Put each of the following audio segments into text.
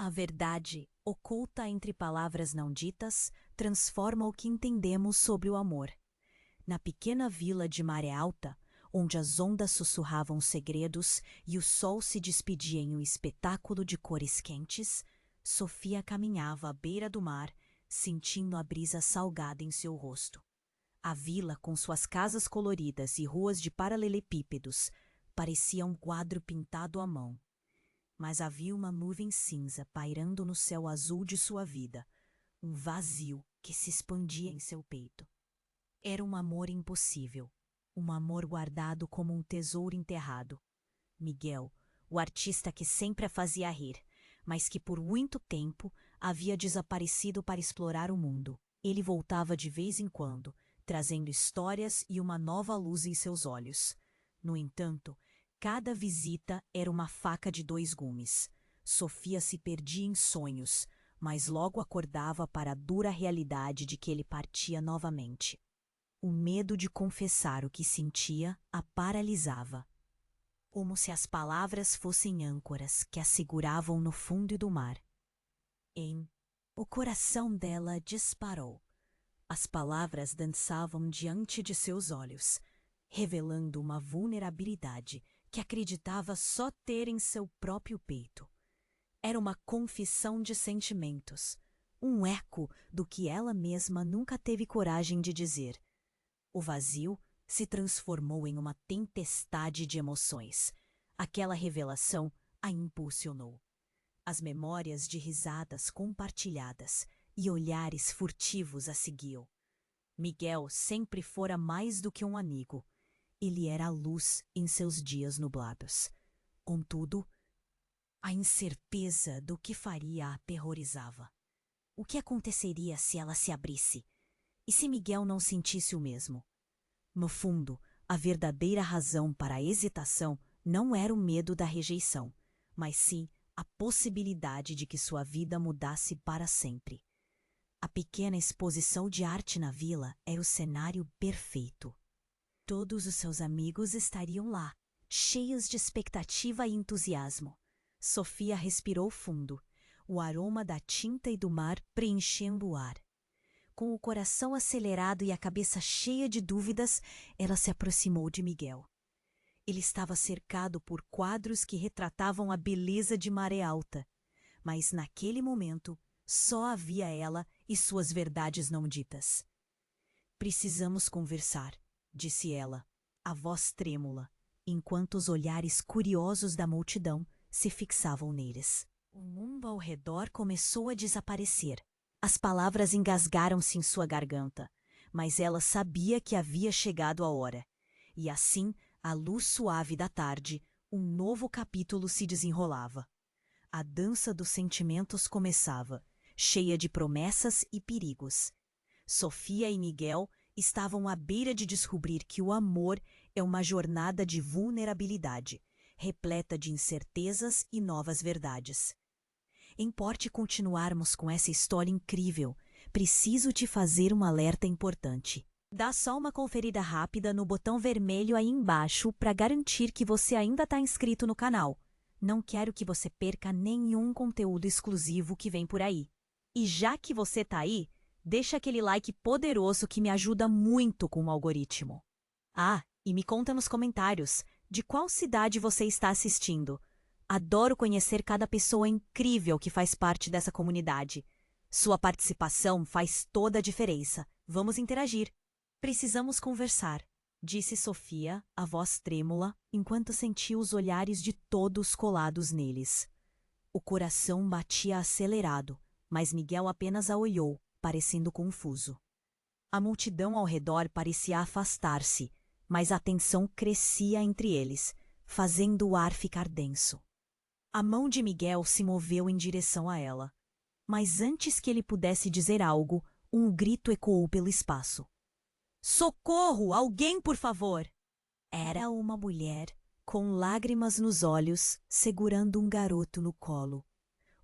A verdade, oculta entre palavras não ditas, transforma o que entendemos sobre o amor. Na pequena vila de Maré Alta, onde as ondas sussurravam segredos e o sol se despedia em um espetáculo de cores quentes, Sofia caminhava à beira do mar, sentindo a brisa salgada em seu rosto. A vila, com suas casas coloridas e ruas de paralelepípedos, parecia um quadro pintado à mão. Mas havia uma nuvem cinza pairando no céu azul de sua vida, um vazio que se expandia em seu peito. Era um amor impossível, um amor guardado como um tesouro enterrado. Miguel, o artista que sempre a fazia rir, mas que por muito tempo havia desaparecido para explorar o mundo. Ele voltava de vez em quando, trazendo histórias e uma nova luz em seus olhos. No entanto, cada visita era uma faca de dois gumes. Sofia se perdia em sonhos, mas logo acordava para a dura realidade de que ele partia novamente. O medo de confessar o que sentia a paralisava, como se as palavras fossem âncoras que a seguravam no fundo do mar. O coração dela disparou. As palavras dançavam diante de seus olhos, revelando uma vulnerabilidade que acreditava só ter em seu próprio peito. Era uma confissão de sentimentos, um eco do que ela mesma nunca teve coragem de dizer. O vazio se transformou em uma tempestade de emoções. Aquela revelação a impulsionou. As memórias de risadas compartilhadas e olhares furtivos a seguiam. Miguel sempre fora mais do que um amigo. Ele era a luz em seus dias nublados. Contudo, a incerteza do que faria a aterrorizava. O que aconteceria se ela se abrisse? E se Miguel não sentisse o mesmo? No fundo, a verdadeira razão para a hesitação não era o medo da rejeição, mas sim a possibilidade de que sua vida mudasse para sempre. A pequena exposição de arte na vila era o cenário perfeito. Todos os seus amigos estariam lá, cheios de expectativa e entusiasmo. Sofia respirou fundo, o aroma da tinta e do mar preenchendo o ar. Com o coração acelerado e a cabeça cheia de dúvidas, ela se aproximou de Miguel. Ele estava cercado por quadros que retratavam a beleza de Maré Alta, mas naquele momento só havia ela e suas verdades não ditas. Precisamos conversar, disse ela, a voz trêmula, enquanto os olhares curiosos da multidão se fixavam neles. O mundo ao redor começou a desaparecer. As palavras engasgaram-se em sua garganta, mas ela sabia que havia chegado a hora. E assim, à luz suave da tarde, um novo capítulo se desenrolava. A dança dos sentimentos começava, cheia de promessas e perigos. Sofia e Miguel estavam à beira de descobrir que o amor é uma jornada de vulnerabilidade, repleta de incertezas e novas verdades. Importe continuarmos com essa história incrível, preciso te fazer um alerta importante. Dá só uma conferida rápida no botão vermelho aí embaixo para garantir que você ainda está inscrito no canal. Não quero que você perca nenhum conteúdo exclusivo que vem por aí. E já que você está aí, deixa aquele like poderoso que me ajuda muito com o algoritmo. Ah, e me conta nos comentários de qual cidade você está assistindo. Adoro conhecer cada pessoa incrível que faz parte dessa comunidade. Sua participação faz toda a diferença. Vamos interagir. Precisamos conversar, disse Sofia, a voz trêmula, enquanto sentia os olhares de todos colados neles. O coração batia acelerado, mas Miguel apenas a olhou, parecendo confuso. A multidão ao redor parecia afastar-se, mas a tensão crescia entre eles, fazendo o ar ficar denso. A mão de Miguel se moveu em direção a ela. Mas antes que ele pudesse dizer algo, um grito ecoou pelo espaço. Socorro! Alguém, por favor! Era uma mulher, com lágrimas nos olhos, segurando um garoto no colo.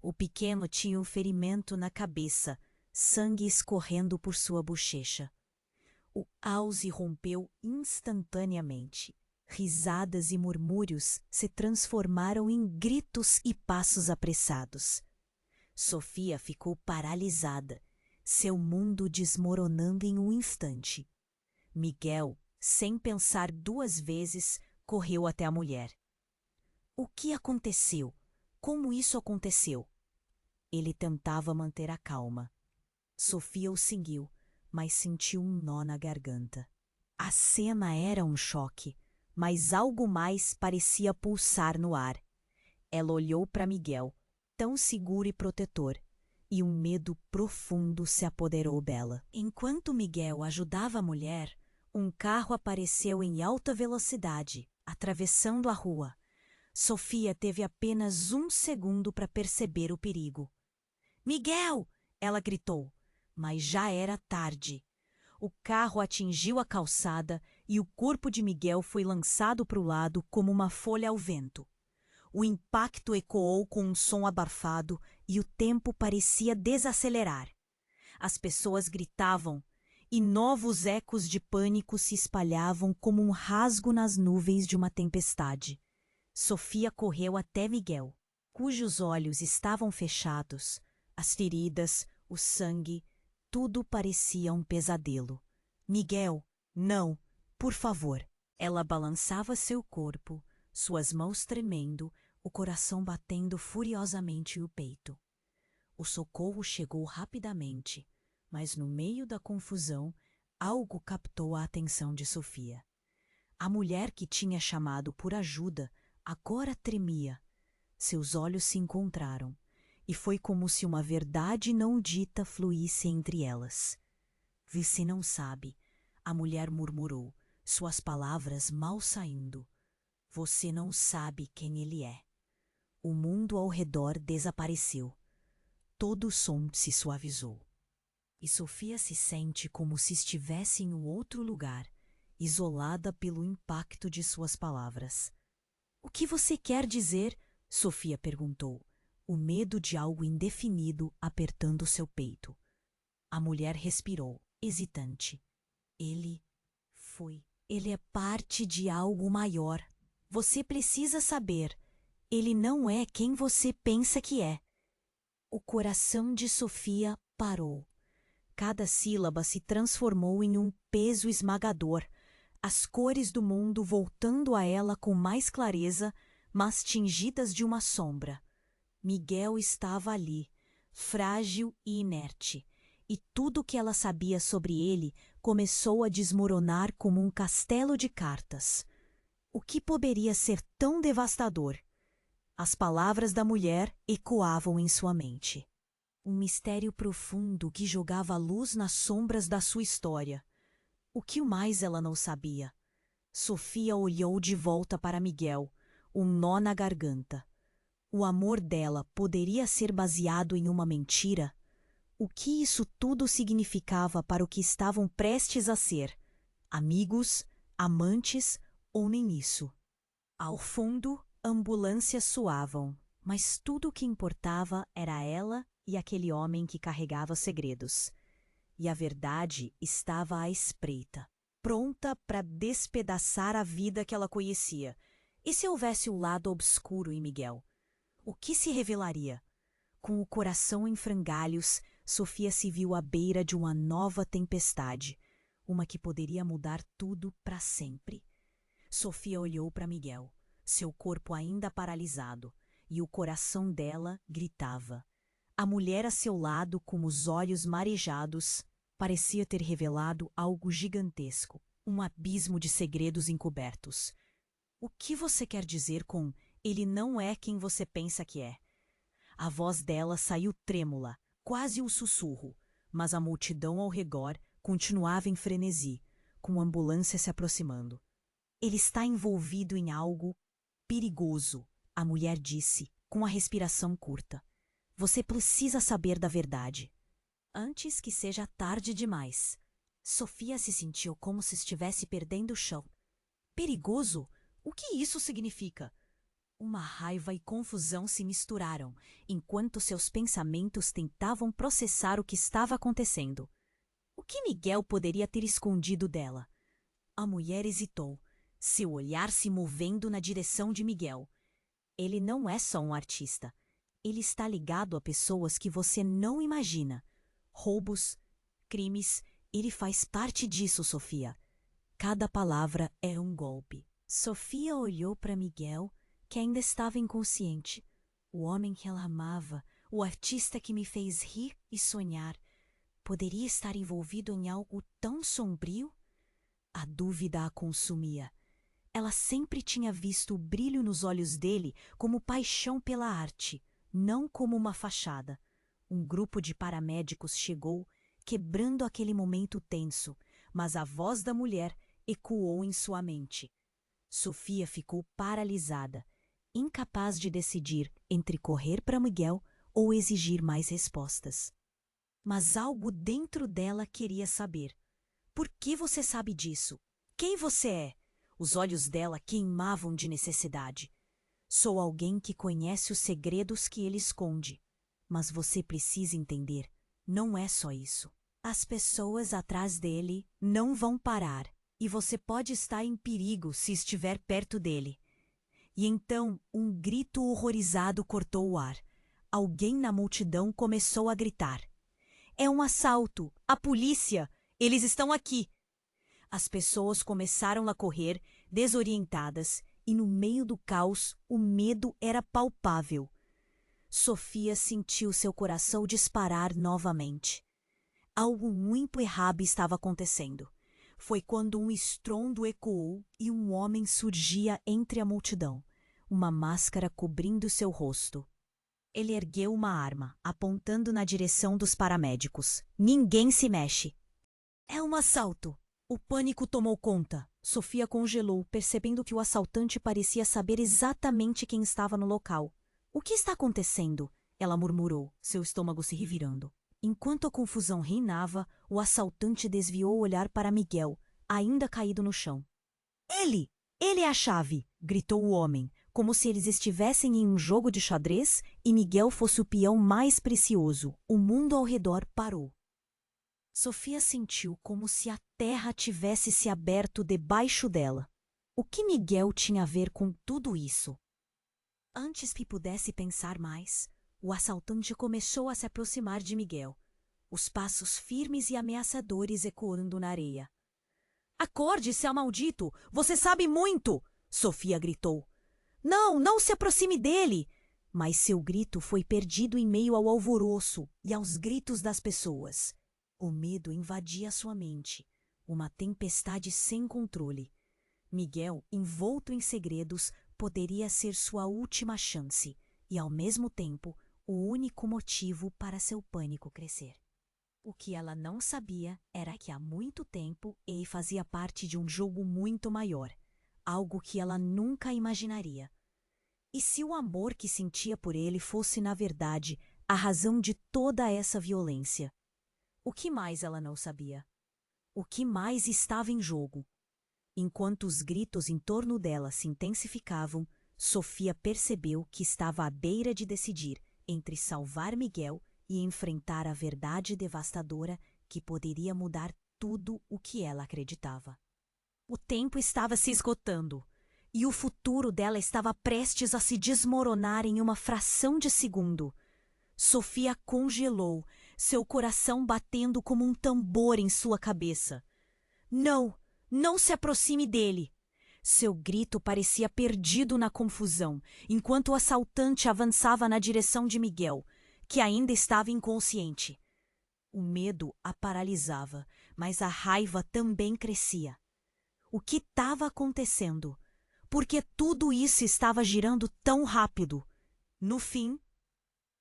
O pequeno tinha um ferimento na cabeça, sangue escorrendo por sua bochecha. O caos rompeu instantaneamente. Risadas e murmúrios se transformaram em gritos e passos apressados. Sofia ficou paralisada, seu mundo desmoronando em um instante. Miguel, sem pensar duas vezes, correu até a mulher. O que aconteceu? Como isso aconteceu? Ele tentava manter a calma. Sofia o seguiu, mas sentiu um nó na garganta. A cena era um choque, mas algo mais parecia pulsar no ar. Ela olhou para Miguel, tão seguro e protetor, e um medo profundo se apoderou dela. Enquanto Miguel ajudava a mulher, um carro apareceu em alta velocidade, atravessando a rua. Sofia teve apenas um segundo para perceber o perigo. Miguel! Ela gritou, mas já era tarde. O carro atingiu a calçada e o corpo de Miguel foi lançado para o lado como uma folha ao vento. O impacto ecoou com um som abafado e o tempo parecia desacelerar. As pessoas gritavam e novos ecos de pânico se espalhavam como um rasgo nas nuvens de uma tempestade. Sofia correu até Miguel, cujos olhos estavam fechados. As feridas, o sangue, tudo parecia um pesadelo. Miguel, não, por favor. Ela balançava seu corpo, suas mãos tremendo, o coração batendo furiosamente no peito. O socorro chegou rapidamente, mas no meio da confusão, algo captou a atenção de Sofia. A mulher que tinha chamado por ajuda agora tremia. Seus olhos se encontraram, e foi como se uma verdade não dita fluísse entre elas. Você não sabe, a mulher murmurou, suas palavras mal saindo. Você não sabe quem ele é. O mundo ao redor desapareceu. Todo o som se suavizou. E Sofia se sente como se estivesse em um outro lugar, isolada pelo impacto de suas palavras. O que você quer dizer? Sofia perguntou, o medo de algo indefinido apertando seu peito. A mulher respirou, hesitante. Ele é parte de algo maior. Você precisa saber. Ele não é quem você pensa que é. O coração de Sofia parou. Cada sílaba se transformou em um peso esmagador, as cores do mundo voltando a ela com mais clareza, mas tingidas de uma sombra. Miguel estava ali, frágil e inerte, e tudo o que ela sabia sobre ele começou a desmoronar como um castelo de cartas. O que poderia ser tão devastador? As palavras da mulher ecoavam em sua mente. Um mistério profundo que jogava luz nas sombras da sua história. O que mais ela não sabia? Sofia olhou de volta para Miguel, um nó na garganta. O amor dela poderia ser baseado em uma mentira? O que isso tudo significava para o que estavam prestes a ser? Amigos, amantes ou nem isso? Ao fundo, ambulâncias soavam, mas tudo o que importava era ela e aquele homem que carregava segredos. E a verdade estava à espreita, pronta para despedaçar a vida que ela conhecia. E se houvesse um lado obscuro em Miguel? O que se revelaria? Com o coração em frangalhos, Sofia se viu à beira de uma nova tempestade, uma que poderia mudar tudo para sempre. Sofia olhou para Miguel, seu corpo ainda paralisado, e o coração dela gritava. A mulher a seu lado, com os olhos marejados, parecia ter revelado algo gigantesco, um abismo de segredos encobertos. O que você quer dizer com ele não é quem você pensa que é? A voz dela saiu trêmula, quase um sussurro, mas a multidão ao redor continuava em frenesi, com a ambulância se aproximando. Ele está envolvido em algo perigoso, a mulher disse, com a respiração curta. Você precisa saber da verdade. Antes que seja tarde demais. Sofia se sentiu como se estivesse perdendo o chão. Perigoso? O que isso significa? Uma raiva e confusão se misturaram, enquanto seus pensamentos tentavam processar o que estava acontecendo. O que Miguel poderia ter escondido dela? A mulher hesitou, seu olhar se movendo na direção de Miguel. Ele não é só um artista. Ele está ligado a pessoas que você não imagina. Roubos, crimes, ele faz parte disso, Sofia. Cada palavra é um golpe. Sofia olhou para Miguel, que ainda estava inconsciente. O homem que ela amava, o artista que me fez rir e sonhar, poderia estar envolvido em algo tão sombrio? A dúvida a consumia. Ela sempre tinha visto o brilho nos olhos dele como paixão pela arte, não como uma fachada. Um grupo de paramédicos chegou, quebrando aquele momento tenso, mas a voz da mulher ecoou em sua mente. Sofia ficou paralisada, incapaz de decidir entre correr para Miguel ou exigir mais respostas. Mas algo dentro dela queria saber. Por que você sabe disso? Quem você é? Os olhos dela queimavam de necessidade. Sou alguém que conhece os segredos que ele esconde. Mas você precisa entender, não é só isso. As pessoas atrás dele não vão parar, e você pode estar em perigo se estiver perto dele. E então um grito horrorizado cortou o ar. Alguém na multidão começou a gritar. É um assalto! A polícia! Eles estão aqui! As pessoas começaram a correr, desorientadas, e no meio do caos o medo era palpável. Sofia sentiu seu coração disparar novamente. Algo muito errado estava acontecendo. Foi quando um estrondo ecoou e um homem surgia entre a multidão, uma máscara cobrindo seu rosto. Ele ergueu uma arma, apontando na direção dos paramédicos. Ninguém se mexe. É um assalto! O pânico tomou conta. Sofia congelou, percebendo que o assaltante parecia saber exatamente quem estava no local. O que está acontecendo? Ela murmurou, seu estômago se revirando. Enquanto a confusão reinava, o assaltante desviou o olhar para Miguel, ainda caído no chão. Ele! Ele é a chave! Gritou o homem, como se eles estivessem em um jogo de xadrez e Miguel fosse o peão mais precioso. O mundo ao redor parou. Sofia sentiu como se a terra tivesse se aberto debaixo dela. O que Miguel tinha a ver com tudo isso? Antes que pudesse pensar mais, o assaltante começou a se aproximar de Miguel, os passos firmes e ameaçadores ecoando na areia. Acorde, seu maldito! Você sabe muito! Sofia gritou. Não, não se aproxime dele! Mas seu grito foi perdido em meio ao alvoroço e aos gritos das pessoas. O medo invadia sua mente, uma tempestade sem controle. Miguel, envolto em segredos, poderia ser sua última chance e, ao mesmo tempo, o único motivo para seu pânico crescer. O que ela não sabia era que há muito tempo ele fazia parte de um jogo muito maior, algo que ela nunca imaginaria. E se o amor que sentia por ele fosse, na verdade, a razão de toda essa violência? O que mais ela não sabia? O que mais estava em jogo? Enquanto os gritos em torno dela se intensificavam, Sofia percebeu que estava à beira de decidir entre salvar Miguel e enfrentar a verdade devastadora que poderia mudar tudo o que ela acreditava. O tempo estava se esgotando e o futuro dela estava prestes a se desmoronar em uma fração de segundo. Sofia congelou, seu coração batendo como um tambor em sua cabeça. Não! Não se aproxime dele! Seu grito parecia perdido na confusão, enquanto o assaltante avançava na direção de Miguel, que ainda estava inconsciente. O medo a paralisava, mas a raiva também crescia. O que estava acontecendo? Por que tudo isso estava girando tão rápido? No fim,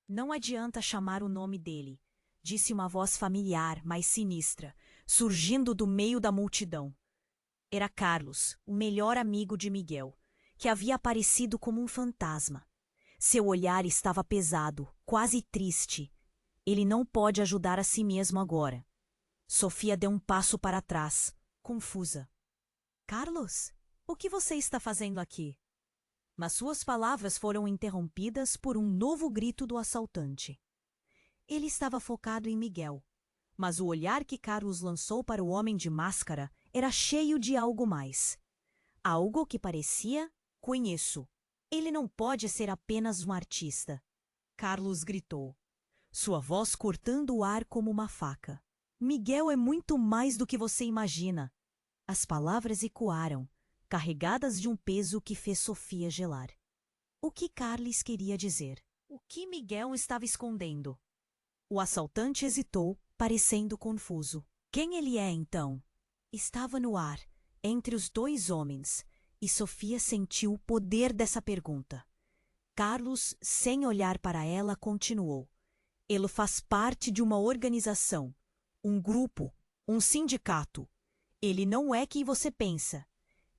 não adianta chamar o nome dele, disse uma voz familiar, mas sinistra, surgindo do meio da multidão. Era Carlos, o melhor amigo de Miguel, que havia aparecido como um fantasma. Seu olhar estava pesado, quase triste. Ele não pode ajudar a si mesmo agora. Sofia deu um passo para trás, confusa. Carlos, o que você está fazendo aqui? Mas suas palavras foram interrompidas por um novo grito do assaltante. Ele estava focado em Miguel, mas o olhar que Carlos lançou para o homem de máscara era cheio de algo mais. Algo que parecia: conheço. Ele não pode ser apenas um artista. Carlos gritou, sua voz cortando o ar como uma faca. Miguel é muito mais do que você imagina. As palavras ecoaram, carregadas de um peso que fez Sofia gelar. O que Carlos queria dizer? O que Miguel estava escondendo? O assaltante hesitou, parecendo confuso. Quem ele é, então? Estava no ar, entre os dois homens, e Sofia sentiu o poder dessa pergunta. Carlos, sem olhar para ela, continuou. Ele faz parte de uma organização, um grupo, um sindicato. Ele não é quem você pensa.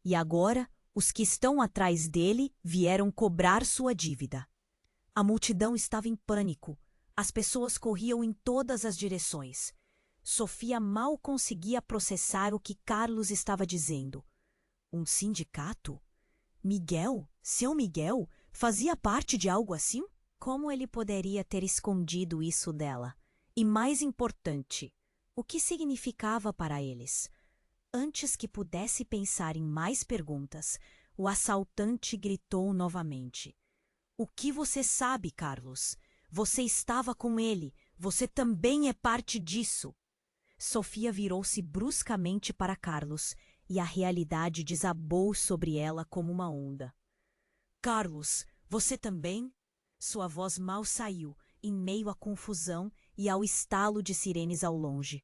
E agora, os que estão atrás dele vieram cobrar sua dívida. A multidão estava em pânico. As pessoas corriam em todas as direções. Sofia mal conseguia processar o que Carlos estava dizendo. Um sindicato? Miguel, seu Miguel, fazia parte de algo assim? Como ele poderia ter escondido isso dela? E mais importante, o que significava para eles? Antes que pudesse pensar em mais perguntas, o assaltante gritou novamente. O que você sabe, Carlos? Você estava com ele. Você também é parte disso. Sofia virou-se bruscamente para Carlos e a realidade desabou sobre ela como uma onda. Carlos, você também? Sua voz mal saiu, em meio à confusão e ao estalo de sirenes ao longe.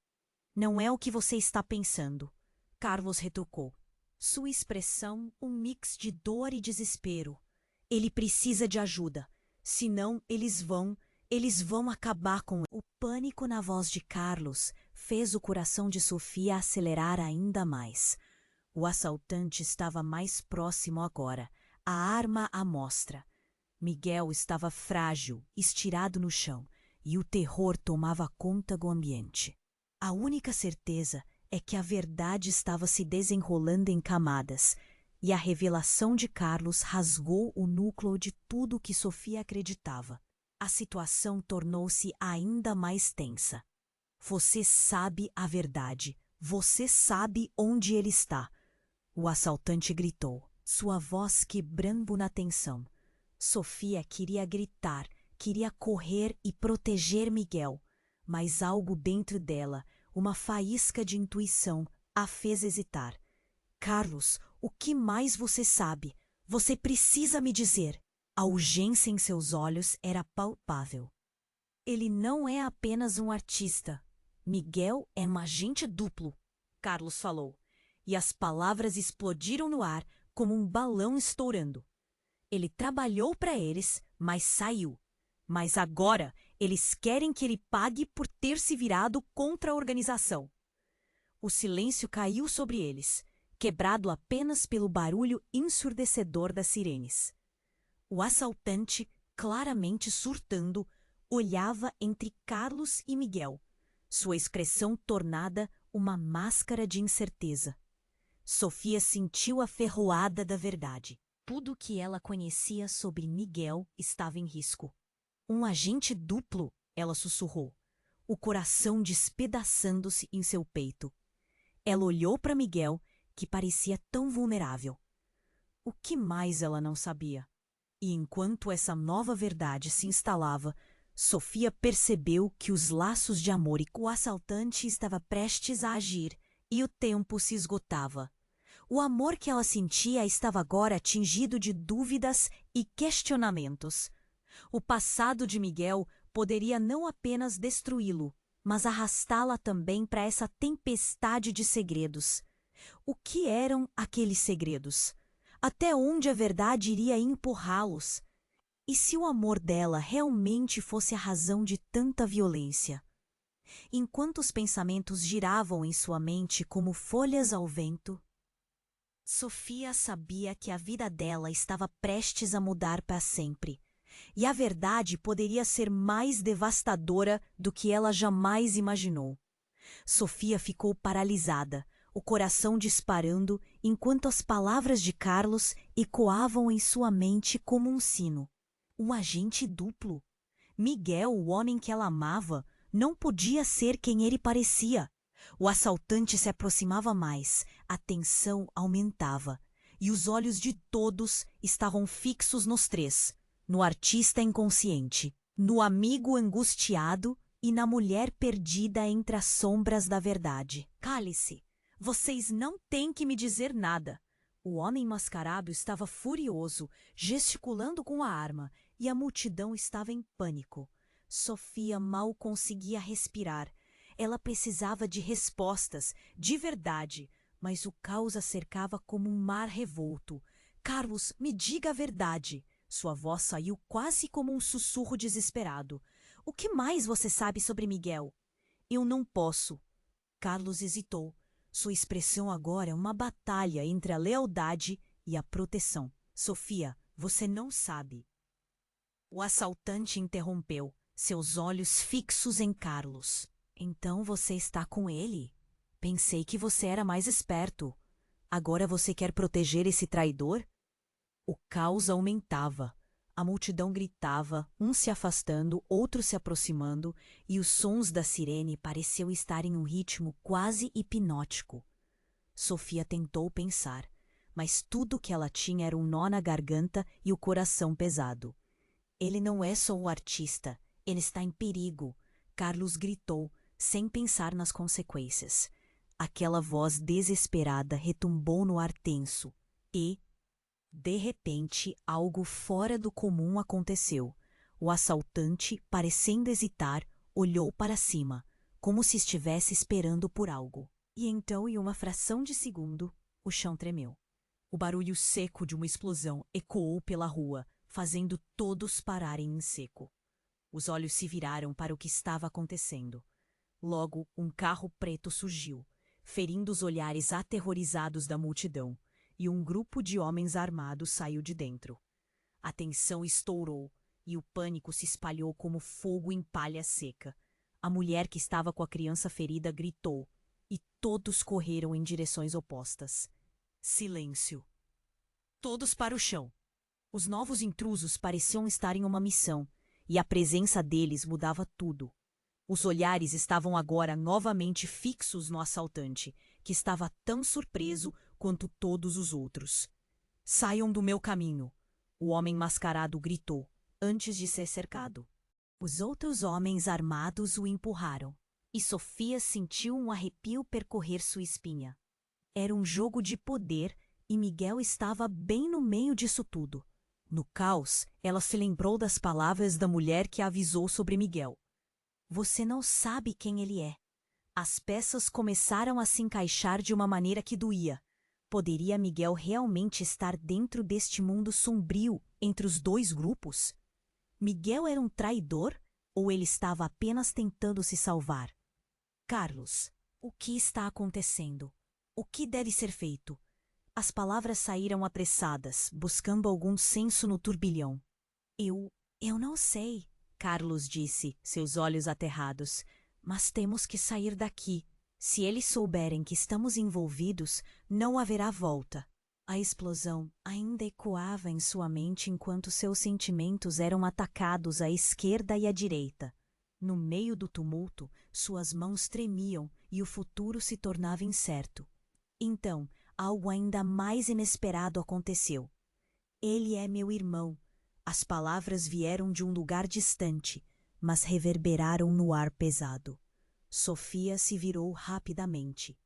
Não é o que você está pensando. Carlos retrucou. Sua expressão um mix de dor e desespero. Ele precisa de ajuda. Senão, eles vão acabar com ele. O pânico na voz de Carlos fez o coração de Sofia acelerar ainda mais. O assaltante estava mais próximo agora, a arma à mostra. Miguel estava frágil, estirado no chão, e o terror tomava conta do ambiente. A única certeza é que a verdade estava se desenrolando em camadas, e a revelação de Carlos rasgou o núcleo de tudo que Sofia acreditava. A situação tornou-se ainda mais tensa. Você sabe a verdade. Você sabe onde ele está. O assaltante gritou, sua voz quebrando na tensão. Sofia queria gritar, queria correr e proteger Miguel, mas algo dentro dela, uma faísca de intuição, a fez hesitar. Carlos, o que mais você sabe? Você precisa me dizer. A urgência em seus olhos era palpável. Ele não é apenas um artista. Miguel é um agente duplo, Carlos falou, e as palavras explodiram no ar como um balão estourando. Ele trabalhou para eles, mas saiu. Mas agora eles querem que ele pague por ter se virado contra a organização. O silêncio caiu sobre eles, quebrado apenas pelo barulho ensurdecedor das sirenes. O assaltante, claramente surtando, olhava entre Carlos e Miguel, sua expressão tornada uma máscara de incerteza. Sofia sentiu a ferroada da verdade. Tudo o que ela conhecia sobre Miguel estava em risco. Um agente duplo, ela sussurrou, o coração despedaçando-se em seu peito. Ela olhou para Miguel, que parecia tão vulnerável. O que mais ela não sabia? E enquanto essa nova verdade se instalava, Sofia percebeu que os laços de amor e o assaltante estava prestes a agir, e o tempo se esgotava. O amor que ela sentia estava agora tingido de dúvidas e questionamentos. O passado de Miguel poderia não apenas destruí-lo, mas arrastá-la também para essa tempestade de segredos. O que eram aqueles segredos? Até onde a verdade iria empurrá-los? E se o amor dela realmente fosse a razão de tanta violência? Enquanto os pensamentos giravam em sua mente como folhas ao vento, Sofia sabia que a vida dela estava prestes a mudar para sempre. E a verdade poderia ser mais devastadora do que ela jamais imaginou. Sofia ficou paralisada, o coração disparando, enquanto as palavras de Carlos ecoavam em sua mente como um sino. Um agente duplo. Miguel, o homem que ela amava, não podia ser quem ele parecia. O assaltante se aproximava mais, a tensão aumentava, e os olhos de todos estavam fixos nos três, no artista inconsciente. no amigo angustiado e na mulher perdida entre as sombras da verdade. Cale-se! Vocês não têm que me dizer nada. O homem mascarado estava furioso, gesticulando com a arma, e a multidão estava em pânico. Sofia mal conseguia respirar. Ela precisava de respostas, de verdade, mas o caos a cercava como um mar revolto. Carlos, me diga a verdade. Sua voz saiu quase como um sussurro desesperado. O que mais você sabe sobre Miguel? Eu não posso. Carlos hesitou. Sua expressão agora é uma batalha entre a lealdade e a proteção. Sofia, você não sabe. O assaltante interrompeu, seus olhos fixos em Carlos. Então você está com ele? Pensei que você era mais esperto. Agora você quer proteger esse traidor? O caos aumentava. A multidão gritava, uns se afastando, outros se aproximando, e os sons da sirene pareciam estar em um ritmo quase hipnótico. Sofia tentou pensar, mas tudo que ela tinha era um nó na garganta e o coração pesado. Ele não é só um artista, ele está em perigo, Carlos gritou, sem pensar nas consequências. Aquela voz desesperada retumbou no ar tenso e, de repente, algo fora do comum aconteceu. O assaltante, parecendo hesitar, olhou para cima, como se estivesse esperando por algo. E então, em uma fração de segundo, o chão tremeu. O barulho seco de uma explosão ecoou pela rua, fazendo todos pararem em seco. Os olhos se viraram para o que estava acontecendo. Logo, um carro preto surgiu, ferindo os olhares aterrorizados da multidão, e um grupo de homens armados saiu de dentro. A tensão estourou, e o pânico se espalhou como fogo em palha seca. A mulher que estava com a criança ferida gritou, e todos correram em direções opostas. Silêncio. Todos para o chão. Os novos intrusos pareciam estar em uma missão, e a presença deles mudava tudo. Os olhares estavam agora novamente fixos no assaltante, que estava tão surpreso quanto todos os outros. Saiam do meu caminho, o homem mascarado gritou, antes de ser cercado. Os outros homens armados o empurraram, e Sofia sentiu um arrepio percorrer sua espinha. Era um jogo de poder, e Miguel estava bem no meio disso tudo. No caos, ela se lembrou das palavras da mulher que a avisou sobre Miguel. Você não sabe quem ele é. As peças começaram a se encaixar de uma maneira que doía. Poderia Miguel realmente estar dentro deste mundo sombrio entre os dois grupos? Miguel era um traidor ou ele estava apenas tentando se salvar? Carlos, o que está acontecendo? O que deve ser feito? As palavras saíram apressadas, buscando algum senso no turbilhão. Eu não sei. Carlos disse, seus olhos aterrados, mas temos que sair daqui. Se eles souberem que estamos envolvidos, não haverá volta. A explosão ainda ecoava em sua mente enquanto seus sentimentos eram atacados à esquerda e à direita. No meio do tumulto, suas mãos tremiam e o futuro se tornava incerto. Então, algo ainda mais inesperado aconteceu. Ele é meu irmão. As palavras vieram de um lugar distante, mas reverberaram no ar pesado. Sofia se virou rapidamente.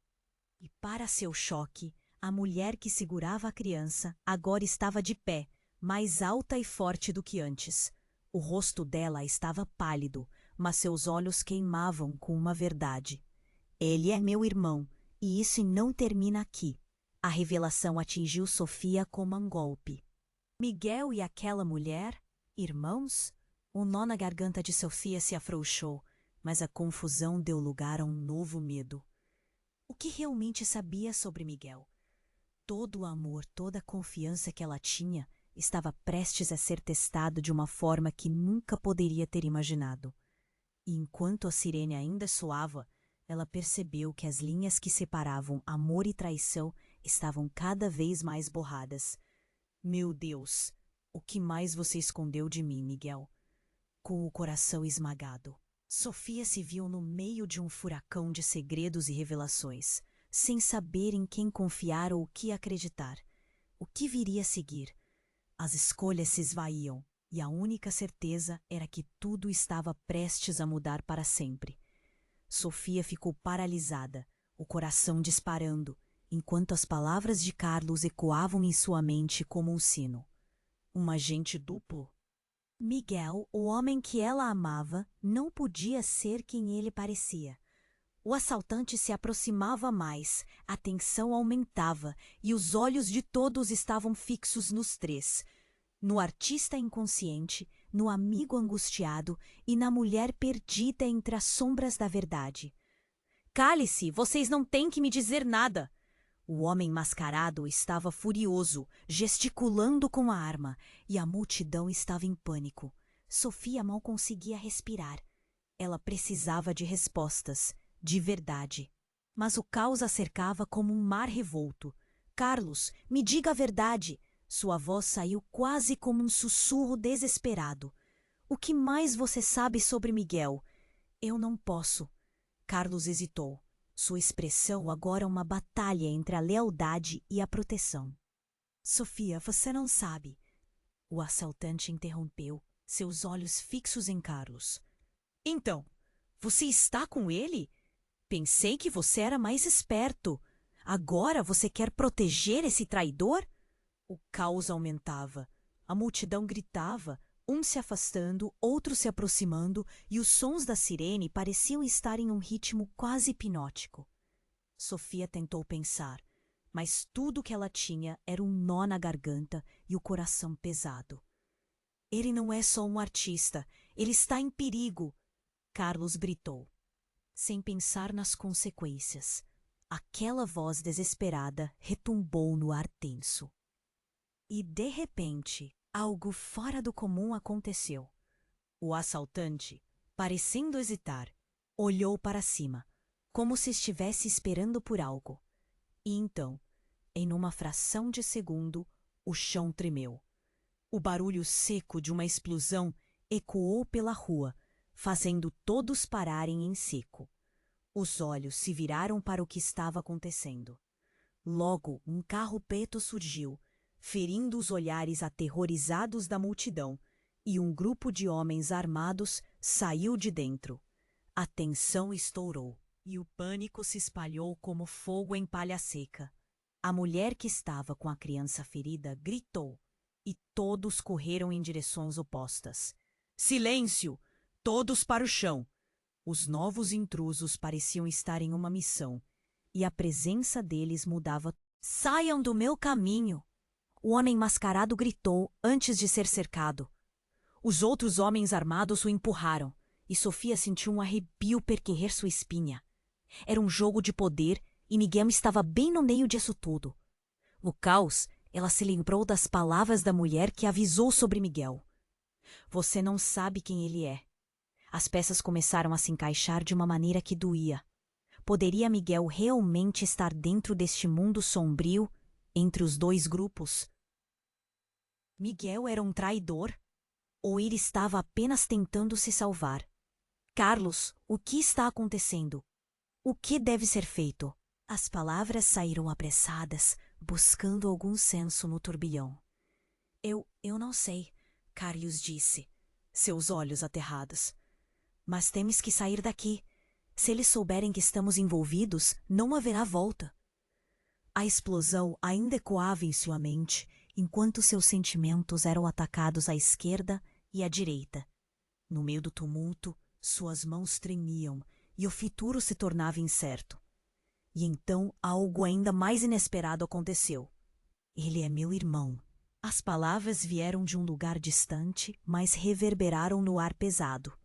E, para seu choque, a mulher que segurava a criança agora estava de pé, mais alta e forte do que antes. O rosto dela estava pálido, mas seus olhos queimavam com uma verdade. Ele é meu irmão, e isso não termina aqui. A revelação atingiu Sofia como um golpe. Miguel e aquela mulher, irmãos? O nó na garganta de Sofia se afrouxou, mas a confusão deu lugar a um novo medo. O que realmente sabia sobre Miguel? Todo o amor, toda a confiança que ela tinha estava prestes a ser testado de uma forma que nunca poderia ter imaginado. E enquanto a sirene ainda soava, ela percebeu que as linhas que separavam amor e traição estavam cada vez mais borradas. Meu Deus, o que mais você escondeu de mim, Miguel? Com o coração esmagado, Sofia se viu no meio de um furacão de segredos e revelações, sem saber em quem confiar ou o que acreditar. O que viria a seguir? As escolhas se esvaíam. E a única certeza era que tudo estava prestes a mudar para sempre. Sofia ficou paralisada, o coração disparando, enquanto as palavras de Carlos ecoavam em sua mente como um sino. Um agente duplo? Miguel, o homem que ela amava, não podia ser quem ele parecia. O assaltante se aproximava mais, a tensão aumentava e os olhos de todos estavam fixos nos três. No artista inconsciente, no amigo angustiado e na mulher perdida entre as sombras da verdade. Cale-se, vocês não têm que me dizer nada! O homem mascarado estava furioso, gesticulando com a arma, e a multidão estava em pânico. Sofia mal conseguia respirar. Ela precisava de respostas, de verdade. Mas o caos a cercava como um mar revolto. Carlos, me diga a verdade! Sua voz saiu quase como um sussurro desesperado. O que mais você sabe sobre Miguel? Eu não posso. Carlos hesitou. Sua expressão agora uma batalha entre a lealdade e a proteção. Sofia, você não sabe. O assaltante interrompeu, seus olhos fixos em Carlos. Então, você está com ele? Pensei que você era mais esperto. Agora você quer proteger esse traidor? O caos aumentava. A multidão gritava, um se afastando, outro se aproximando, e os sons da sirene pareciam estar em um ritmo quase hipnótico. Sofia tentou pensar, mas tudo que ela tinha era um nó na garganta e o coração pesado. Ele não é só um artista, ele está em perigo, Carlos gritou. Sem pensar nas consequências, aquela voz desesperada retumbou no ar tenso. E, de repente, algo fora do comum aconteceu. O assaltante, parecendo hesitar, olhou para cima, como se estivesse esperando por algo. E então, em uma fração de segundo, o chão tremeu. O barulho seco de uma explosão ecoou pela rua, fazendo todos pararem em seco. Os olhos se viraram para o que estava acontecendo. Logo, um carro preto surgiu, ferindo os olhares aterrorizados da multidão, e um grupo de homens armados saiu de dentro. A tensão estourou, e o pânico se espalhou como fogo em palha seca. A mulher que estava com a criança ferida gritou, e todos correram em direções opostas. Silêncio! Todos para o chão! Os novos intrusos pareciam estar em uma missão, e a presença deles mudava. Saiam do meu caminho! O homem mascarado gritou antes de ser cercado. Os outros homens armados o empurraram, e Sofia sentiu um arrepio percorrer sua espinha. Era um jogo de poder, e Miguel estava bem no meio disso tudo. No caos, ela se lembrou das palavras da mulher que avisou sobre Miguel. Você não sabe quem ele é. As peças começaram a se encaixar de uma maneira que doía. Poderia Miguel realmente estar dentro deste mundo sombrio, entre os dois grupos? Miguel era um traidor? Ou ele estava apenas tentando se salvar? Carlos, o que está acontecendo? O que deve ser feito? As palavras saíram apressadas, buscando algum senso no turbilhão. Eu não sei, Carlos disse, seus olhos aterrados. Mas temos que sair daqui. Se eles souberem que estamos envolvidos, não haverá volta. A explosão ainda ecoava em sua mente, enquanto seus sentimentos eram atacados à esquerda e à direita. No meio do tumulto, suas mãos tremiam e o futuro se tornava incerto. E então algo ainda mais inesperado aconteceu. Ele é meu irmão. As palavras vieram de um lugar distante, mas reverberaram no ar pesado.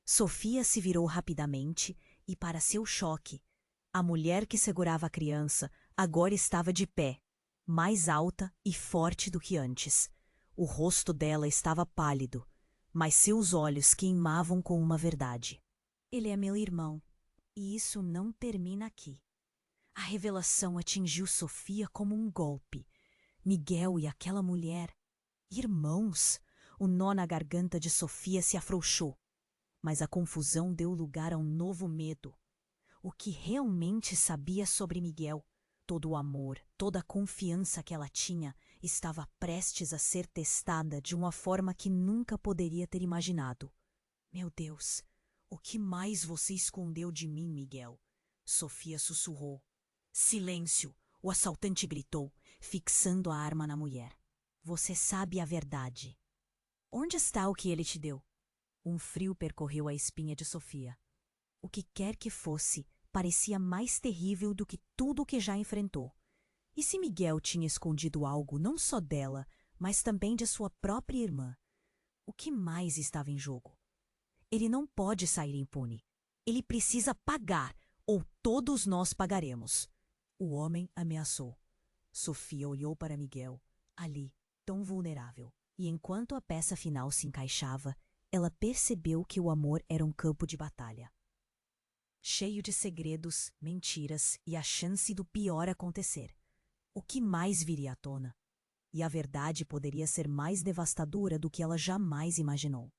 Sofia se virou rapidamente e, para seu choque, a mulher que segurava a criança agora estava de pé, mais alta e forte do que antes. O rosto dela estava pálido, mas seus olhos queimavam com uma verdade. Ele é meu irmão, e isso não termina aqui. A revelação atingiu Sofia como um golpe. Miguel e aquela mulher, irmãos, o nó na garganta de Sofia se afrouxou. Mas a confusão deu lugar a um novo medo. O que realmente sabia sobre Miguel? Todo o amor, toda a confiança que ela tinha, estava prestes a ser testada de uma forma que nunca poderia ter imaginado. Meu Deus, o que mais você escondeu de mim, Miguel? Sofia sussurrou. Silêncio! O assaltante gritou, fixando a arma na mulher. Você sabe a verdade. Onde está o que ele te deu? Um frio percorreu a espinha de Sofia. O que quer que fosse, parecia mais terrível do que tudo o que já enfrentou. E se Miguel tinha escondido algo não só dela, mas também de sua própria irmã? O que mais estava em jogo? Ele não pode sair impune. Ele precisa pagar, ou todos nós pagaremos. O homem ameaçou. Sofia olhou para Miguel, ali, tão vulnerável. E enquanto a peça final se encaixava, ela percebeu que o amor era um campo de batalha. Cheio de segredos, mentiras e a chance do pior acontecer. O que mais viria à tona? E a verdade poderia ser mais devastadora do que ela jamais imaginou.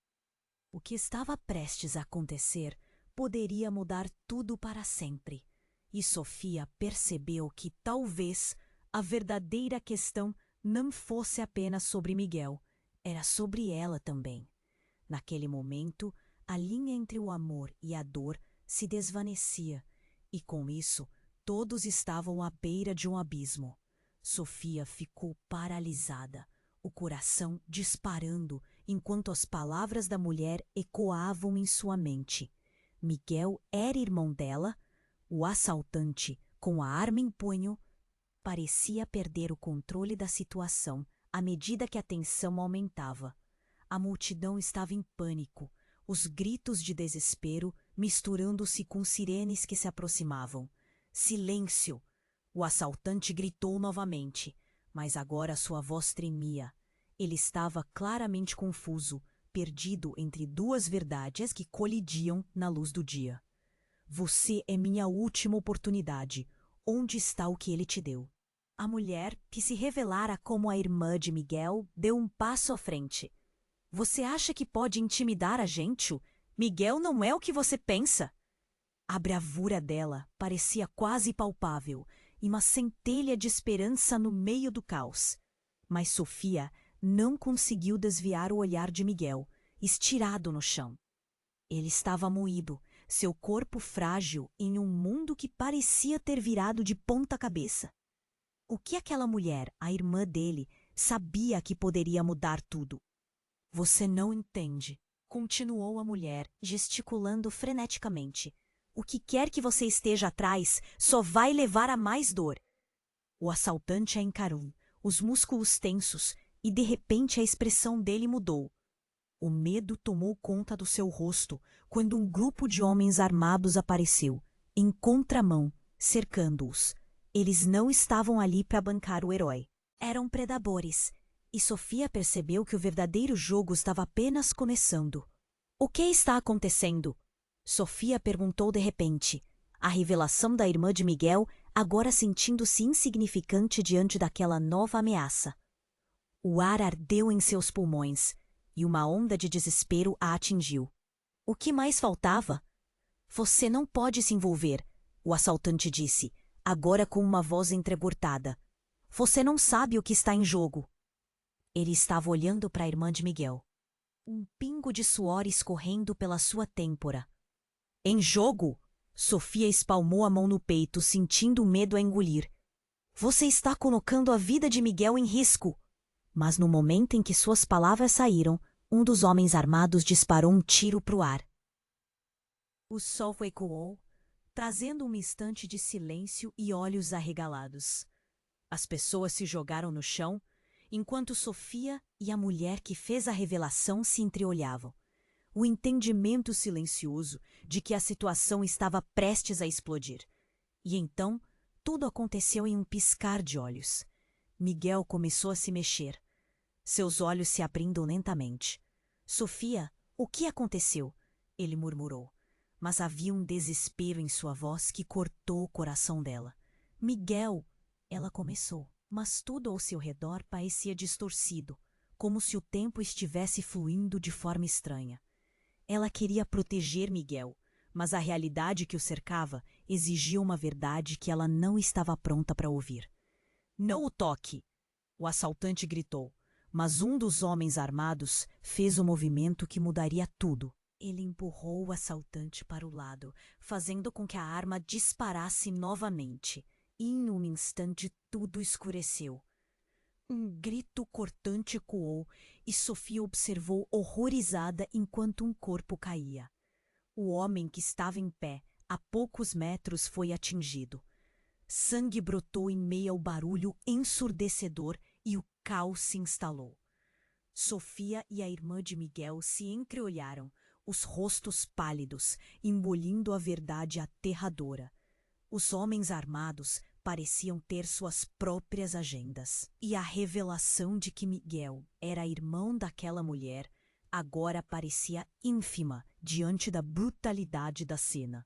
O que estava prestes a acontecer poderia mudar tudo para sempre. E Sofia percebeu que talvez a verdadeira questão não fosse apenas sobre Miguel, era sobre ela também. Naquele momento, a linha entre o amor e a dor se desvanecia, e com isso, todos estavam à beira de um abismo. Sofia ficou paralisada, o coração disparando enquanto as palavras da mulher ecoavam em sua mente. Miguel era irmão dela, o assaltante, com a arma em punho, parecia perder o controle da situação à medida que a tensão aumentava. A multidão estava em pânico, os gritos de desespero misturando-se com sirenes que se aproximavam. Silêncio! O assaltante gritou novamente, mas agora sua voz tremia. Ele estava claramente confuso, perdido entre duas verdades que colidiam na luz do dia. Você é minha última oportunidade. Onde está o que ele te deu? A mulher, que se revelara como a irmã de Miguel, deu um passo à frente. Você acha que pode intimidar a gente? Miguel não é o que você pensa. A bravura dela parecia quase palpável, e uma centelha de esperança no meio do caos. Mas Sofia não conseguiu desviar o olhar de Miguel, estirado no chão. Ele estava moído, seu corpo frágil em um mundo que parecia ter virado de ponta cabeça. O que aquela mulher, a irmã dele, sabia que poderia mudar tudo? Você não entende, continuou a mulher, gesticulando freneticamente. O que quer que você esteja atrás só vai levar a mais dor. O assaltante a encarou, os músculos tensos, e de repente a expressão dele mudou. O medo tomou conta do seu rosto quando um grupo de homens armados apareceu, em contramão, cercando-os. Eles não estavam ali para bancar o herói. Eram predadores, e Sofia percebeu que o verdadeiro jogo estava apenas começando. O que está acontecendo? Sofia perguntou de repente, a revelação da irmã de Miguel agora sentindo-se insignificante diante daquela nova ameaça. O ar ardeu em seus pulmões, e uma onda de desespero a atingiu. O que mais faltava? Você não pode se envolver, o assaltante disse, agora com uma voz entrecortada. Você não sabe o que está em jogo. Ele estava olhando para a irmã de Miguel. Um pingo de suor escorrendo pela sua têmpora. Em jogo? Sofia espalmou a mão no peito, sentindo o medo a engolir. Você está colocando a vida de Miguel em risco. Mas no momento em que suas palavras saíram, um dos homens armados disparou um tiro para o ar. O sol ecoou, trazendo um instante de silêncio e olhos arregalados. As pessoas se jogaram no chão, enquanto Sofia e a mulher que fez a revelação se entreolhavam. O entendimento silencioso de que a situação estava prestes a explodir. E então, tudo aconteceu em um piscar de olhos. Miguel começou a se mexer, seus olhos se abrindo lentamente. Sofia, o que aconteceu? Ele murmurou, mas havia um desespero em sua voz que cortou o coração dela. Miguel, ela começou, mas tudo ao seu redor parecia distorcido, como se o tempo estivesse fluindo de forma estranha. Ela queria proteger Miguel, mas a realidade que o cercava exigia uma verdade que ela não estava pronta para ouvir. Não o toque! O assaltante gritou, mas um dos homens armados fez o movimento que mudaria tudo. Ele empurrou o assaltante para o lado, fazendo com que a arma disparasse novamente. E em um instante tudo escureceu. Um grito cortante ecoou e Sofia observou horrorizada enquanto um corpo caía. O homem que estava em pé, a poucos metros, foi atingido. Sangue brotou em meio ao barulho ensurdecedor e o caos se instalou. Sofia e a irmã de Miguel se entreolharam, os rostos pálidos, engolindo a verdade aterradora. Os homens armados pareciam ter suas próprias agendas. E a revelação de que Miguel era irmão daquela mulher agora parecia ínfima diante da brutalidade da cena.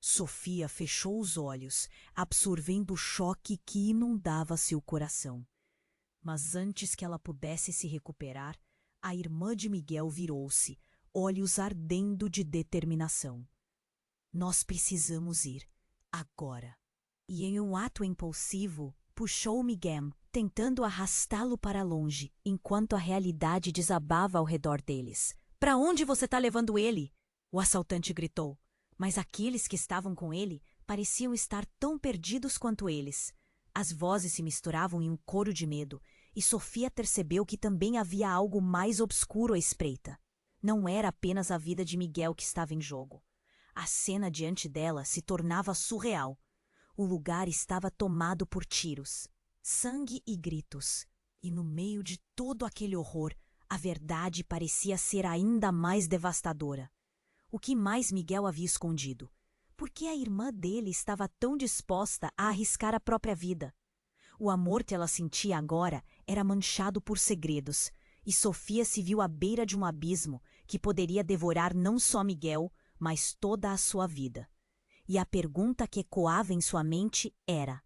Sofia fechou os olhos, absorvendo o choque que inundava seu coração. Mas antes que ela pudesse se recuperar, a irmã de Miguel virou-se, olhos ardendo de determinação. Nós precisamos ir, agora. E em um ato impulsivo, puxou Miguel, tentando arrastá-lo para longe, enquanto a realidade desabava ao redor deles. Para onde você está levando ele? O assaltante gritou. Mas aqueles que estavam com ele pareciam estar tão perdidos quanto eles. As vozes se misturavam em um coro de medo, e Sofia percebeu que também havia algo mais obscuro à espreita. Não era apenas a vida de Miguel que estava em jogo. A cena diante dela se tornava surreal. O lugar estava tomado por tiros, sangue e gritos. E no meio de todo aquele horror, a verdade parecia ser ainda mais devastadora. O que mais Miguel havia escondido? Por que a irmã dele estava tão disposta a arriscar a própria vida? O amor que ela sentia agora era manchado por segredos, e Sofia se viu à beira de um abismo que poderia devorar não só Miguel, mas toda a sua vida. E a pergunta que ecoava em sua mente era: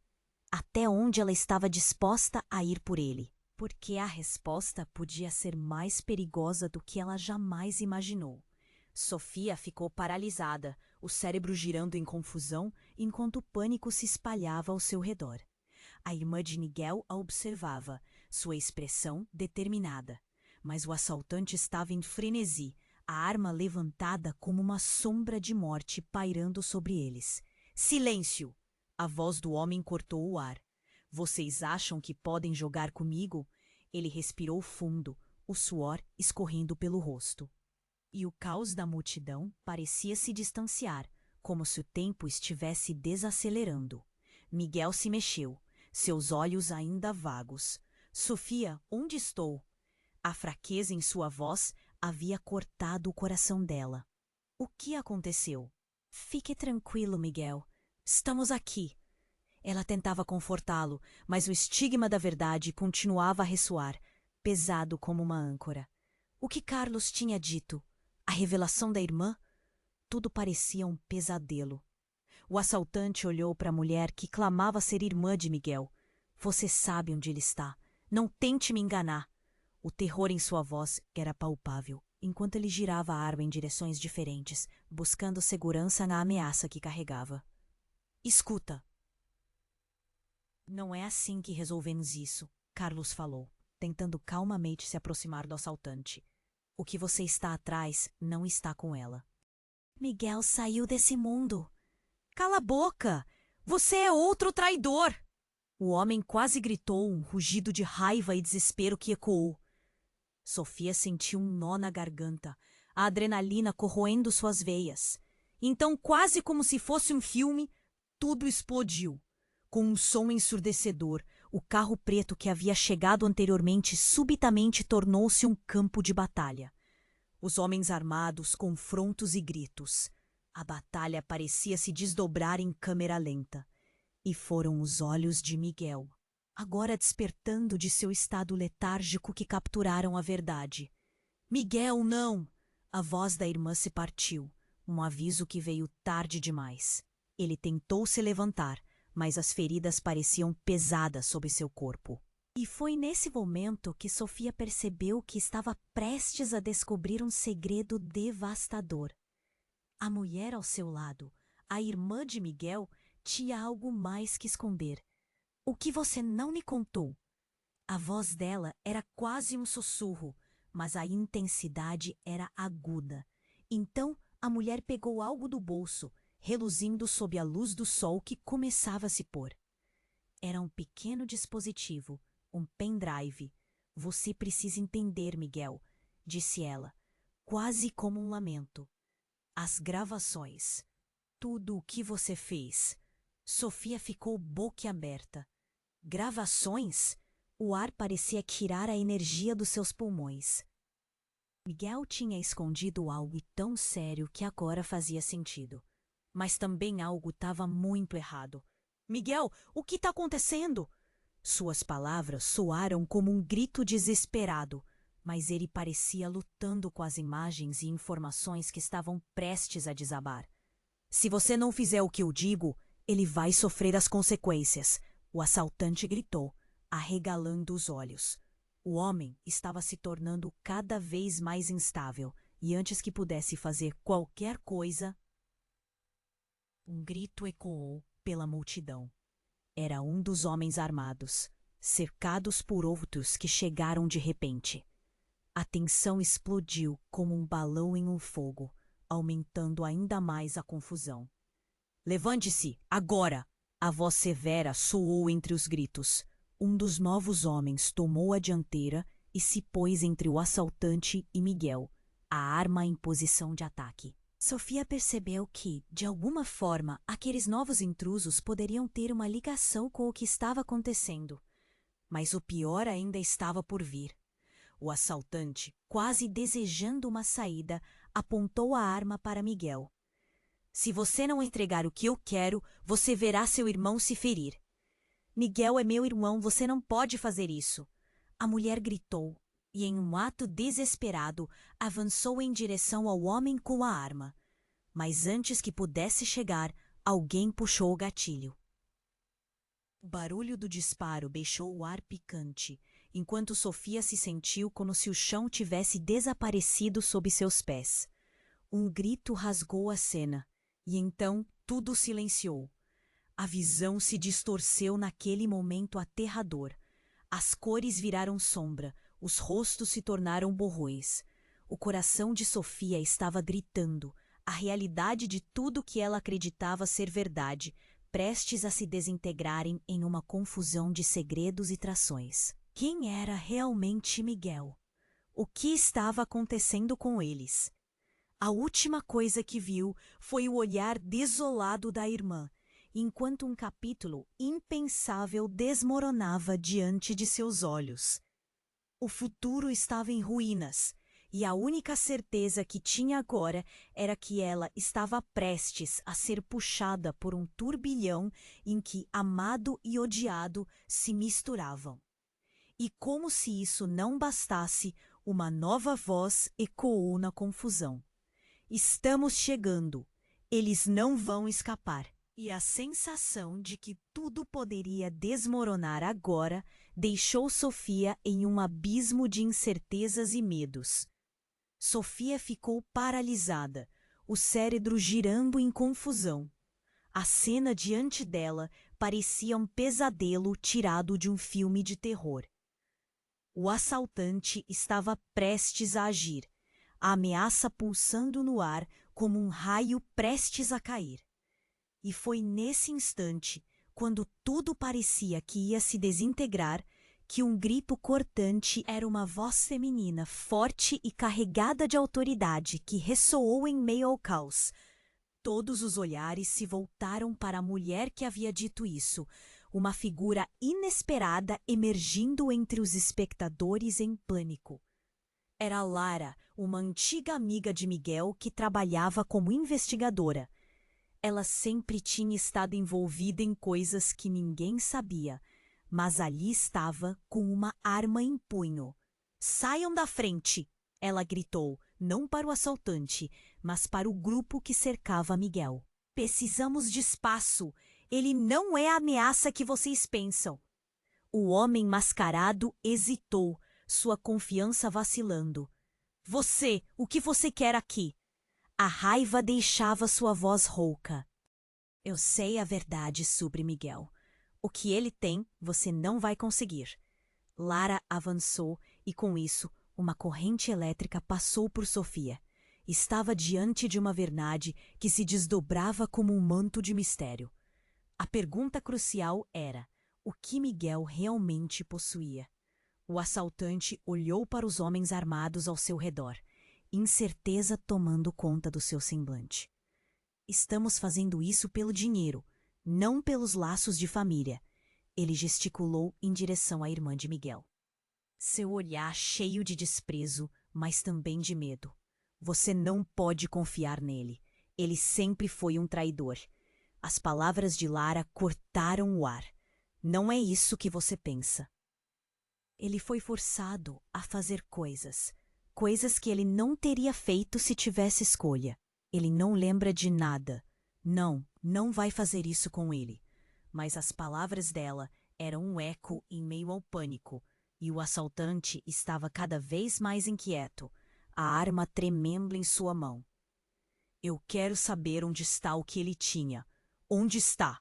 até onde ela estava disposta a ir por ele? Porque a resposta podia ser mais perigosa do que ela jamais imaginou. Sofia ficou paralisada, o cérebro girando em confusão, enquanto o pânico se espalhava ao seu redor. A irmã de Miguel a observava, sua expressão determinada. Mas o assaltante estava em frenesi, a arma levantada como uma sombra de morte pairando sobre eles. Silêncio! A voz do homem cortou o ar. Vocês acham que podem jogar comigo? Ele respirou fundo, o suor escorrendo pelo rosto. E o caos da multidão parecia se distanciar, como se o tempo estivesse desacelerando. Miguel se mexeu, seus olhos ainda vagos. Sofia, onde estou? A fraqueza em sua voz havia cortado o coração dela. O que aconteceu? Fique tranquilo, Miguel. Estamos aqui. Ela tentava confortá-lo, mas o estigma da verdade continuava a ressoar, pesado como uma âncora. O que Carlos tinha dito? A revelação da irmã? Tudo parecia um pesadelo. O assaltante olhou para a mulher que clamava ser irmã de Miguel. Você sabe onde ele está. Não tente me enganar. O terror em sua voz era palpável, enquanto ele girava a arma em direções diferentes, buscando segurança na ameaça que carregava. Escuta. Não é assim que resolvemos isso, Carlos falou, tentando calmamente se aproximar do assaltante. O que você está atrás não está com ela. Miguel saiu desse mundo. Cala a boca! Você é outro traidor! O homem quase gritou, um rugido de raiva e desespero que ecoou. Sofia sentiu um nó na garganta, a adrenalina corroendo suas veias. Então, quase como se fosse um filme, tudo explodiu. Com um som ensurdecedor, o carro preto que havia chegado anteriormente subitamente tornou-se um campo de batalha. Os homens armados, confrontos e gritos. A batalha parecia se desdobrar em câmera lenta. E foram os olhos de Miguel, agora despertando de seu estado letárgico, que capturaram a verdade. Miguel, não! A voz da irmã se partiu, um aviso que veio tarde demais. Ele tentou se levantar, mas as feridas pareciam pesadas sob seu corpo. E foi nesse momento que Sofia percebeu que estava prestes a descobrir um segredo devastador. A mulher ao seu lado, a irmã de Miguel, tinha algo mais que esconder. O que você não me contou? A voz dela era quase um sussurro, mas a intensidade era aguda. Então a mulher pegou algo do bolso, reluzindo sob a luz do sol que começava a se pôr. Era um pequeno dispositivo, um pendrive. Você precisa entender, Miguel, disse ela, quase como um lamento. As gravações. Tudo o que você fez. Sofia ficou boquiaberta. Gravações? O ar parecia tirar a energia dos seus pulmões. Miguel tinha escondido algo tão sério que agora fazia sentido. Mas também algo estava muito errado. Miguel, o que está acontecendo? Suas palavras soaram como um grito desesperado, mas ele parecia lutando com as imagens e informações que estavam prestes a desabar. Se você não fizer o que eu digo, ele vai sofrer as consequências, o assaltante gritou, arregalando os olhos. O homem estava se tornando cada vez mais instável, e antes que pudesse fazer qualquer coisa, um grito ecoou pela multidão. Era um dos homens armados, cercados por outros que chegaram de repente. A tensão explodiu como um balão em um fogo, aumentando ainda mais a confusão. Levante-se, agora! A voz severa soou entre os gritos. Um dos novos homens tomou a dianteira e se pôs entre o assaltante e Miguel, a arma em posição de ataque. Sofia percebeu que, de alguma forma, aqueles novos intrusos poderiam ter uma ligação com o que estava acontecendo. Mas o pior ainda estava por vir. O assaltante, quase desejando uma saída, apontou a arma para Miguel. Se você não entregar o que eu quero, você verá seu irmão se ferir. Miguel é meu irmão, você não pode fazer isso. A mulher gritou e, em um ato desesperado, avançou em direção ao homem com a arma. Mas antes que pudesse chegar, alguém puxou o gatilho. O barulho do disparo deixou o ar picante, enquanto Sofia se sentiu como se o chão tivesse desaparecido sob seus pés. Um grito rasgou a cena, e então tudo silenciou. A visão se distorceu naquele momento aterrador. As cores viraram sombra, os rostos se tornaram borrões. O coração de Sofia estava gritando, a realidade de tudo que ela acreditava ser verdade, prestes a se desintegrarem em uma confusão de segredos e trações. Quem era realmente Miguel? O que estava acontecendo com eles? A última coisa que viu foi o olhar desolado da irmã, enquanto um capítulo impensável desmoronava diante de seus olhos. O futuro estava em ruínas, e a única certeza que tinha agora era que ela estava prestes a ser puxada por um turbilhão em que amado e odiado se misturavam. E como se isso não bastasse, uma nova voz ecoou na confusão. Estamos chegando. Eles não vão escapar. E a sensação de que tudo poderia desmoronar agora deixou Sofia em um abismo de incertezas e medos. Sofia ficou paralisada, o cérebro girando em confusão. A cena diante dela parecia um pesadelo tirado de um filme de terror. O assaltante estava prestes a agir, a ameaça pulsando no ar como um raio prestes a cair. E foi nesse instante, quando tudo parecia que ia se desintegrar, que um grito cortante era uma voz feminina forte e carregada de autoridade que ressoou em meio ao caos. Todos os olhares se voltaram para a mulher que havia dito isso, uma figura inesperada emergindo entre os espectadores em pânico. Era Lara, uma antiga amiga de Miguel que trabalhava como investigadora. Ela sempre tinha estado envolvida em coisas que ninguém sabia, mas ali estava com uma arma em punho. Saiam da frente! Ela gritou, não para o assaltante, mas para o grupo que cercava Miguel. Precisamos de espaço! Ele não é a ameaça que vocês pensam! O homem mascarado hesitou, sua confiança vacilando. Você, o que você quer aqui? A raiva deixava sua voz rouca. Eu sei a verdade sobre Miguel. O que ele tem, você não vai conseguir. Lara avançou e, com isso, uma corrente elétrica passou por Sofia. Estava diante de uma verdade que se desdobrava como um manto de mistério. A pergunta crucial era: o que Miguel realmente possuía? O assaltante olhou para os homens armados ao seu redor, incerteza tomando conta do seu semblante. Estamos fazendo isso pelo dinheiro, não pelos laços de família. Ele gesticulou em direção à irmã de Miguel. Seu olhar cheio de desprezo, mas também de medo. Você não pode confiar nele. Ele sempre foi um traidor. As palavras de Lara cortaram o ar. Não é isso que você pensa. Ele foi forçado a fazer coisas que ele não teria feito se tivesse escolha. Ele não lembra de nada. Não vai fazer isso com ele. Mas as palavras dela eram um eco em meio ao pânico, e o assaltante estava cada vez mais inquieto, a arma tremendo em sua mão. Eu quero saber onde está o que ele tinha. Onde está?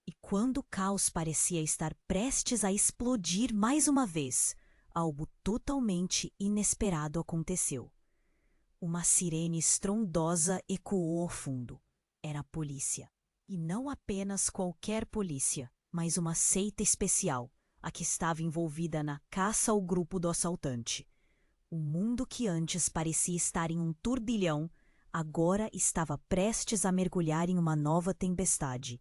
E quando o caos parecia estar prestes a explodir mais uma vez, algo totalmente inesperado aconteceu. Uma sirene estrondosa ecoou ao fundo. Era a polícia. E não apenas qualquer polícia, mas uma seita especial, a que estava envolvida na caça ao grupo do assaltante. O mundo que antes parecia estar em um turbilhão, agora estava prestes a mergulhar em uma nova tempestade.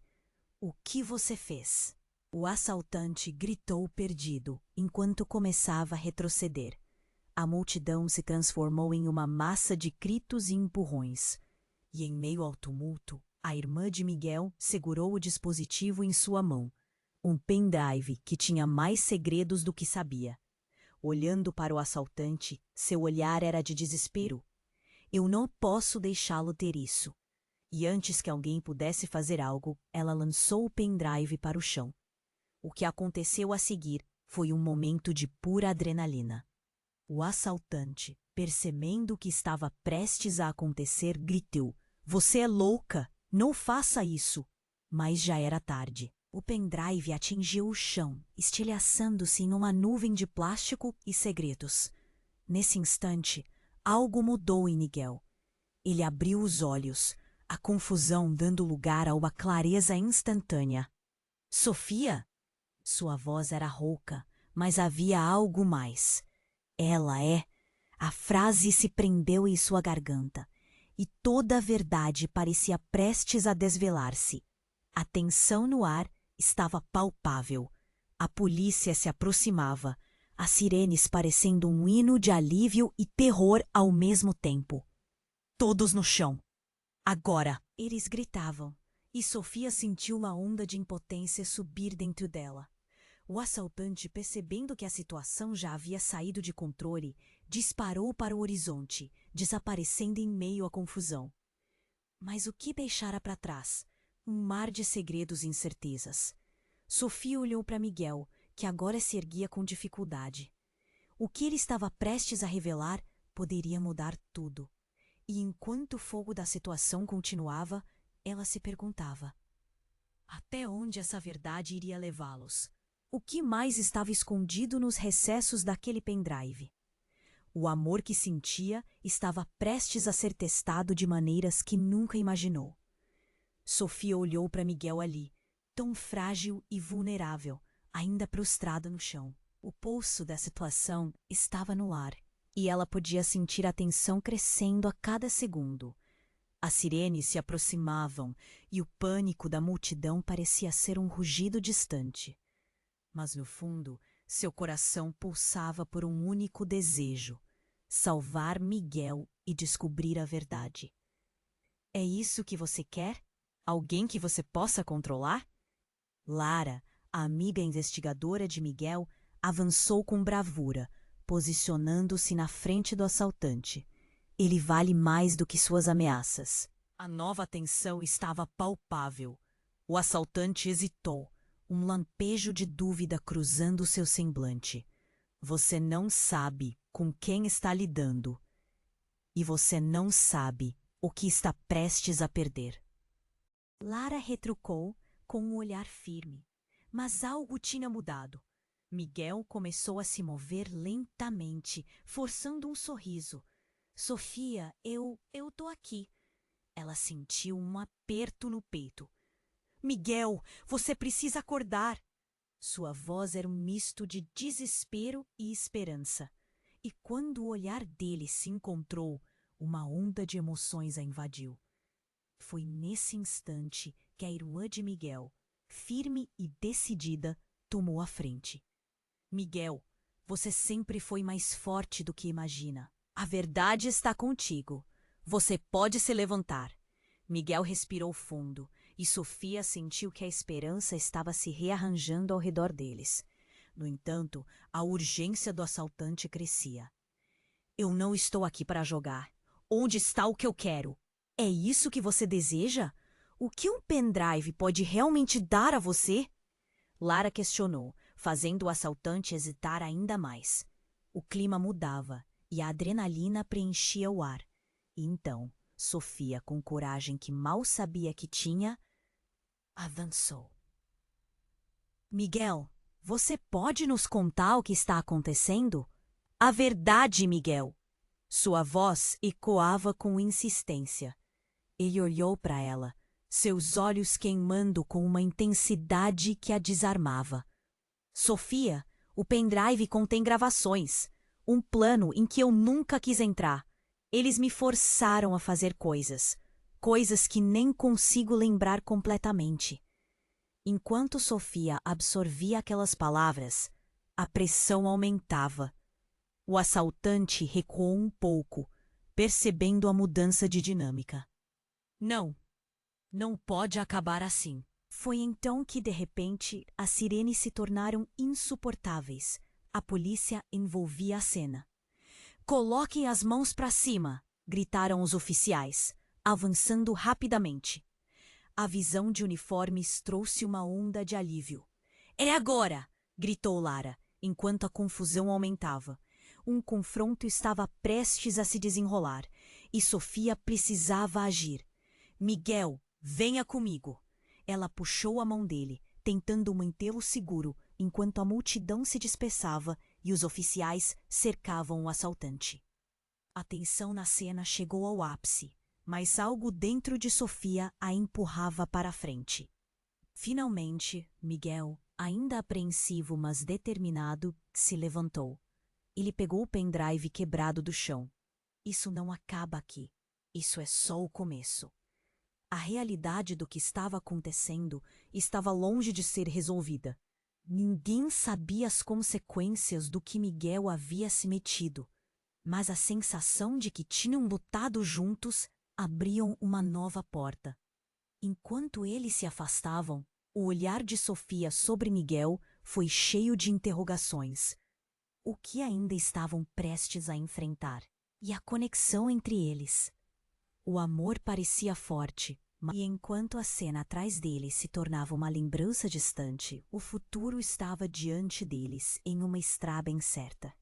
O que você fez? O assaltante gritou perdido, enquanto começava a retroceder. A multidão se transformou em uma massa de gritos e empurrões. E em meio ao tumulto, a irmã de Miguel segurou o dispositivo em sua mão. Um pendrive que tinha mais segredos do que sabia. Olhando para o assaltante, seu olhar era de desespero. Eu não posso deixá-lo ter isso. E antes que alguém pudesse fazer algo, ela lançou o pendrive para o chão. O que aconteceu a seguir foi um momento de pura adrenalina. O assaltante, percebendo o que estava prestes a acontecer, gritou: "Você é louca! Não faça isso!" Mas já era tarde. O pendrive atingiu o chão, estilhaçando-se em uma nuvem de plástico e segredos. Nesse instante, algo mudou em Miguel. Ele abriu os olhos, a confusão dando lugar a uma clareza instantânea. "Sofia?" Sua voz era rouca, mas havia algo mais. "Ela é..." A frase se prendeu em sua garganta, e toda a verdade parecia prestes a desvelar-se. A tensão no ar estava palpável. A polícia se aproximava, as sirenes parecendo um hino de alívio e terror ao mesmo tempo. "Todos no chão! Agora!" Eles gritavam, e Sofia sentiu uma onda de impotência subir dentro dela. O assaltante, percebendo que a situação já havia saído de controle, disparou para o horizonte, desaparecendo em meio à confusão. Mas o que deixara para trás? Um mar de segredos e incertezas. Sofia olhou para Miguel, que agora se erguia com dificuldade. O que ele estava prestes a revelar poderia mudar tudo. E enquanto o fogo da situação continuava, ela se perguntava: até onde essa verdade iria levá-los? O que mais estava escondido nos recessos daquele pendrive? O amor que sentia estava prestes a ser testado de maneiras que nunca imaginou. Sofia olhou para Miguel ali, tão frágil e vulnerável, ainda prostrado no chão. O pulso da situação estava no ar, e ela podia sentir a tensão crescendo a cada segundo. As sirenes se aproximavam e o pânico da multidão parecia ser um rugido distante. Mas no fundo, seu coração pulsava por um único desejo: salvar Miguel e descobrir a verdade. É isso que você quer? Alguém que você possa controlar? Lara, a amiga investigadora de Miguel, avançou com bravura, posicionando-se na frente do assaltante. Ele vale mais do que suas ameaças. A nova tensão estava palpável. O assaltante hesitou, um lampejo de dúvida cruzando seu semblante. Você não sabe com quem está lidando. E você não sabe o que está prestes a perder. Lara retrucou com um olhar firme. Mas algo tinha mudado. Miguel começou a se mover lentamente, forçando um sorriso. Sofia, eu tô aqui. Ela sentiu um aperto no peito. Miguel, você precisa acordar. Sua voz era um misto de desespero e esperança. E quando o olhar dele se encontrou, uma onda de emoções a invadiu. Foi nesse instante que a irmã de Miguel, firme e decidida, tomou a frente. Miguel, você sempre foi mais forte do que imagina. A verdade está contigo. Você pode se levantar. Miguel respirou fundo e Sofia sentiu que a esperança estava se rearranjando ao redor deles. No entanto, a urgência do assaltante crescia. Eu não estou aqui para jogar. Onde está o que eu quero? É isso que você deseja? O que um pendrive pode realmente dar a você? Lara questionou, fazendo o assaltante hesitar ainda mais. O clima mudava e a adrenalina preenchia o ar. E então, Sofia, com coragem que mal sabia que tinha, avançou. Miguel, você pode nos contar o que está acontecendo? A verdade, Miguel. Sua voz ecoava com insistência. Ele olhou para ela, seus olhos queimando com uma intensidade que a desarmava. Sofia, o pendrive contém gravações. Um plano em que eu nunca quis entrar. Eles me forçaram a fazer coisas. Coisas que nem consigo lembrar completamente. Enquanto Sofia absorvia aquelas palavras, a pressão aumentava. O assaltante recuou um pouco, percebendo a mudança de dinâmica. Não pode acabar assim. Foi então que, de repente, as sirenes se tornaram insuportáveis. A polícia envolvia a cena. Coloquem as mãos para cima! Gritaram os oficiais, avançando rapidamente. A visão de uniformes trouxe uma onda de alívio. É agora! Gritou Lara, enquanto a confusão aumentava. Um confronto estava prestes a se desenrolar, e Sofia precisava agir. Miguel, venha comigo! Ela puxou a mão dele, tentando mantê-lo seguro, enquanto a multidão se dispersava e os oficiais cercavam o assaltante. A tensão na cena chegou ao ápice, mas algo dentro de Sofia a empurrava para a frente. Finalmente, Miguel, ainda apreensivo mas determinado, se levantou. Ele pegou o pendrive quebrado do chão. Isso não acaba aqui. Isso é só o começo. A realidade do que estava acontecendo estava longe de ser resolvida. Ninguém sabia as consequências do que Miguel havia se metido, mas a sensação de que tinham lutado juntos abriam uma nova porta. Enquanto eles se afastavam, o olhar de Sofia sobre Miguel foi cheio de interrogações. O que ainda estavam prestes a enfrentar? E a conexão entre eles? O amor parecia forte, e enquanto a cena atrás deles se tornava uma lembrança distante, o futuro estava diante deles em uma estrada incerta.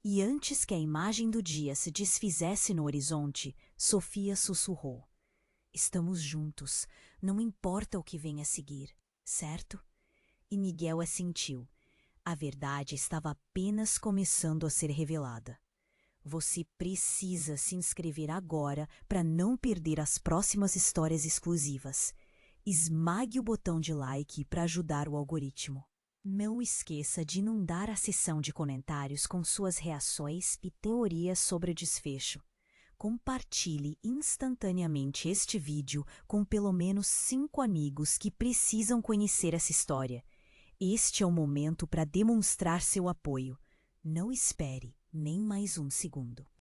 E antes que a imagem do dia se desfizesse no horizonte, Sofia sussurrou. Estamos juntos, não importa o que venha a seguir, certo? E Miguel assentiu. A verdade estava apenas começando a ser revelada. Você precisa se inscrever agora para não perder as próximas histórias exclusivas. Esmague o botão de like para ajudar o algoritmo. Não esqueça de inundar a seção de comentários com suas reações e teorias sobre o desfecho. Compartilhe instantaneamente este vídeo com pelo menos 5 amigos que precisam conhecer essa história. Este é o momento para demonstrar seu apoio. Não espere nem mais um segundo.